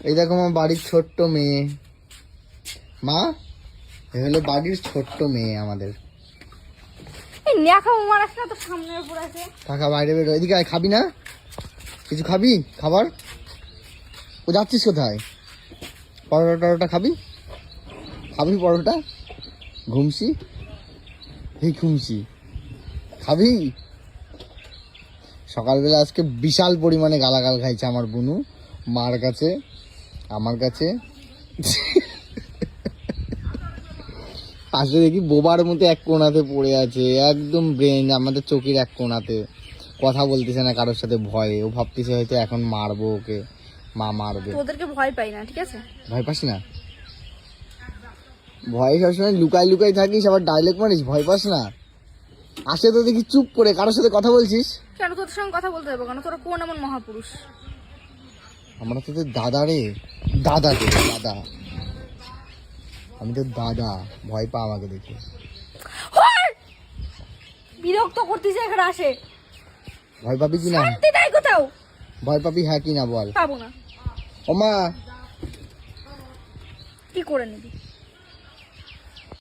এই দেখো আমার বাড়ির ছোট্ট মেয়ে, মা এ হলো বাড়ির ছোট্ট মেয়ে আমাদের। টাকা বাইরে বেরো, এদিকে আয়, খাবি না? কিছু খাবি খাবার? ও যাচ্ছিস কোথায়? পরোটা টরোটা খাবি? খাবি পরোটা? ঘুমসি, এই ঘুমসি খাবি? সকালবেলা আজকে বিশাল পরিমাণে গালাগাল খাইছে আমার বুনু, মার কাছে, আমার কাছে। পাশে দেখি বোবার মতো এক কোণাতে পড়ে আছে, একদম ব্রেন আমাদের চোখের এক কোণাতে, কথা বলতেছে না কারোর সাথে ভয়ে। ও ভাবতেছে হয়তো এখন মারবো ওকে, মা মারবে। ওদেরকে ভয় পাই না, ঠিক আছে? ভয় পাস না? ভয় সবসময় লুকাই লুকাই থাকিস, আবার ডায়লগ মারিস, ভয় পাস না? আসে তো দেখি চুপ করে কারোর সাথে কথা বলছিস। কেন তোর সঙ্গে কথা বলতে হবে কেন? তোরা কোন এমন মহাপুরুষ? আমরা তো তোর দাদা রে, দাদা রে দাদা, আমি তো দাদা, ভয় পা আমাকে দেখে। বিরক্ত করতেছে এখানে আসে। ভয় পাবি কি না? শান্তি নাই কোথাও। ভয় পাবি হ্যাঁ কি না বল। পাবো না। ও মা, কি করে নিবি?